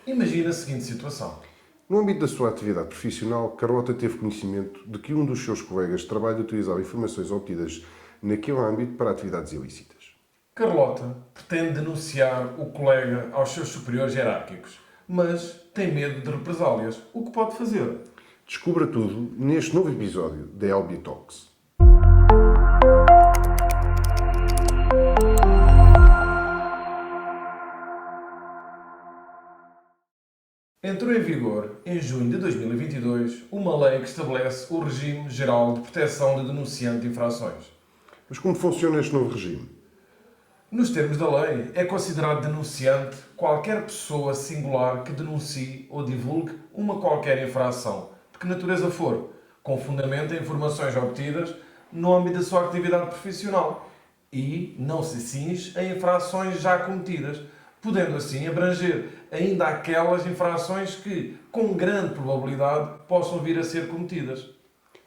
Imagina a seguinte situação. No âmbito da sua atividade profissional, Carlota teve conhecimento de que um dos seus colegas de trabalho utilizava informações obtidas naquele âmbito para atividades ilícitas. Carlota pretende denunciar o colega aos seus superiores hierárquicos, mas tem medo de represálias. O que pode fazer? Descubra tudo neste novo episódio da LB Talks. Entrou em vigor, em junho de 2022, uma lei que estabelece o Regime Geral de Proteção de Denunciante de Infrações. Mas como funciona este novo regime? Nos termos da lei, é considerado denunciante qualquer pessoa singular que denuncie ou divulgue uma qualquer infração, de que natureza for, com fundamento em informações obtidas no âmbito da sua atividade profissional e não se cinge a infrações já cometidas, podendo assim abranger ainda aquelas infrações que, com grande probabilidade, possam vir a ser cometidas.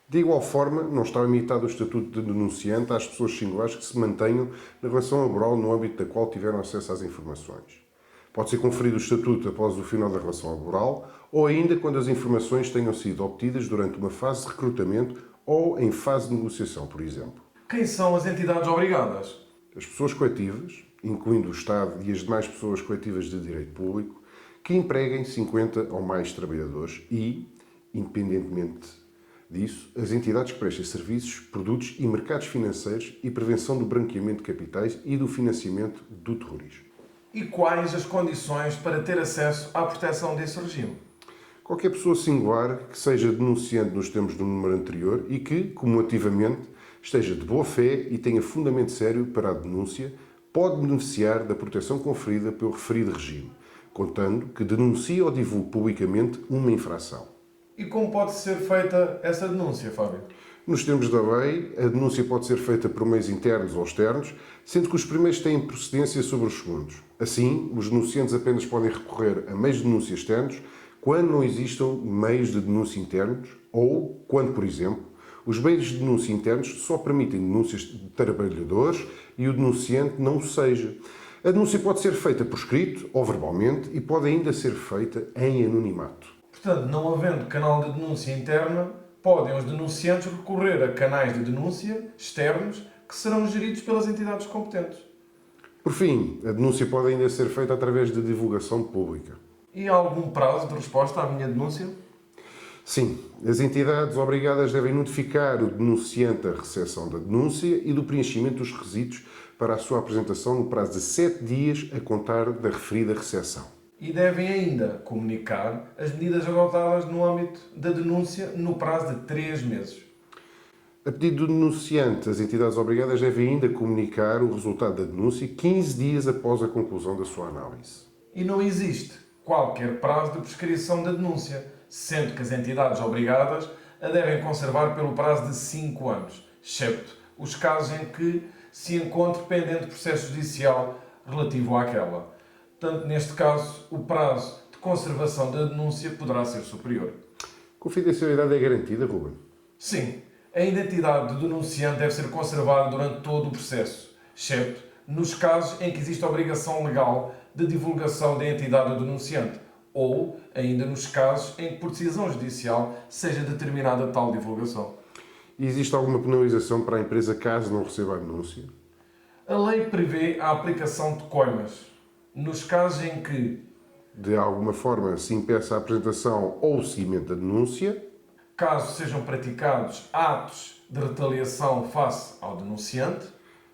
De igual forma, não está limitado o estatuto de denunciante às pessoas singulares que se mantenham na relação laboral no âmbito da qual tiveram acesso às informações. Pode ser conferido o estatuto após o final da relação laboral ou ainda quando as informações tenham sido obtidas durante uma fase de recrutamento ou em fase de negociação, por exemplo. Quem são as entidades obrigadas? As pessoas coletivas, incluindo o Estado e as demais pessoas coletivas de direito público, que empreguem 50 ou mais trabalhadores e, independentemente disso, as entidades que prestem serviços, produtos e mercados financeiros e prevenção do branqueamento de capitais e do financiamento do terrorismo. E quais as condições para ter acesso à proteção desse regime? Qualquer pessoa singular que seja denunciante nos termos do número anterior e que, cumulativamente, esteja de boa fé e tenha fundamento sério para a denúncia, pode beneficiar da proteção conferida pelo referido regime, contando que denuncie ou divulgue publicamente uma infração. E como pode ser feita essa denúncia, Fábio? Nos termos da lei, a denúncia pode ser feita por meios internos ou externos, sendo que os primeiros têm precedência sobre os segundos. Assim, os denunciantes apenas podem recorrer a meios de denúncia externos quando não existam meios de denúncia internos ou quando, por exemplo, os meios de denúncia internos só permitem denúncias de trabalhadores e o denunciante não o seja. A denúncia pode ser feita por escrito ou verbalmente e pode ainda ser feita em anonimato. Portanto, não havendo canal de denúncia interna, podem os denunciantes recorrer a canais de denúncia externos que serão geridos pelas entidades competentes. Por fim, a denúncia pode ainda ser feita através de divulgação pública. E há algum prazo de resposta à minha denúncia? Sim, as entidades obrigadas devem notificar o denunciante da recepção da denúncia e do preenchimento dos requisitos para a sua apresentação no prazo de 7 dias a contar da referida recepção. E devem ainda comunicar as medidas adotadas no âmbito da denúncia no prazo de 3 meses. A pedido do denunciante, as entidades obrigadas devem ainda comunicar o resultado da denúncia 15 dias após a conclusão da sua análise. E não existe qualquer prazo de prescrição da denúncia, sendo que as entidades obrigadas a devem conservar pelo prazo de 5 anos, excepto os casos em que se encontre pendente processo judicial relativo àquela. Portanto, neste caso, o prazo de conservação da denúncia poderá ser superior. Confidencialidade é garantida, Ruben? Sim, a identidade do denunciante deve ser conservada durante todo o processo, excepto nos casos em que existe obrigação legal de divulgação da identidade do denunciante ou ainda nos casos em que, por decisão judicial, seja determinada tal divulgação. E existe alguma penalização para a empresa caso não receba a denúncia? A lei prevê a aplicação de coimas nos casos em que, de alguma forma, se impeça a apresentação ou o seguimento da denúncia, caso sejam praticados atos de retaliação face ao denunciante,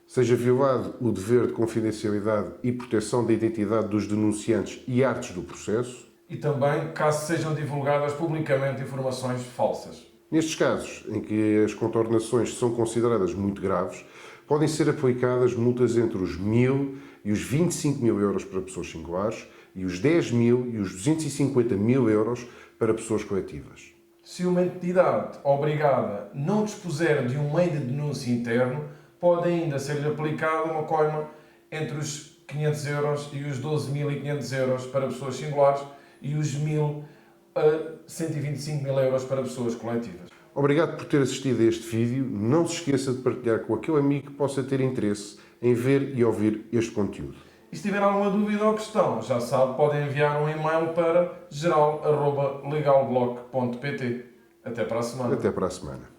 seja violado o dever de confidencialidade e proteção da identidade dos denunciantes e artes do processo, e também caso sejam divulgadas publicamente informações falsas. Nestes casos, em que as contornações são consideradas muito graves, podem ser aplicadas multas entre os 1.000 e os 25.000 euros para pessoas singulares e os 10.000 e os 250.000 euros para pessoas coletivas. Se uma entidade obrigada não dispuser de um meio de denúncia interno, pode ainda ser-lhe aplicada uma coima entre os 500 euros e os 12.500 euros para pessoas singulares e os 1.000 a 125.000 euros para pessoas coletivas. Obrigado por ter assistido a este vídeo. Não se esqueça de partilhar com aquele amigo que possa ter interesse em ver e ouvir este conteúdo. E se tiver alguma dúvida ou questão, já sabe, pode enviar um e-mail para geral@legalblock.pt. Até para a semana. Até para a semana.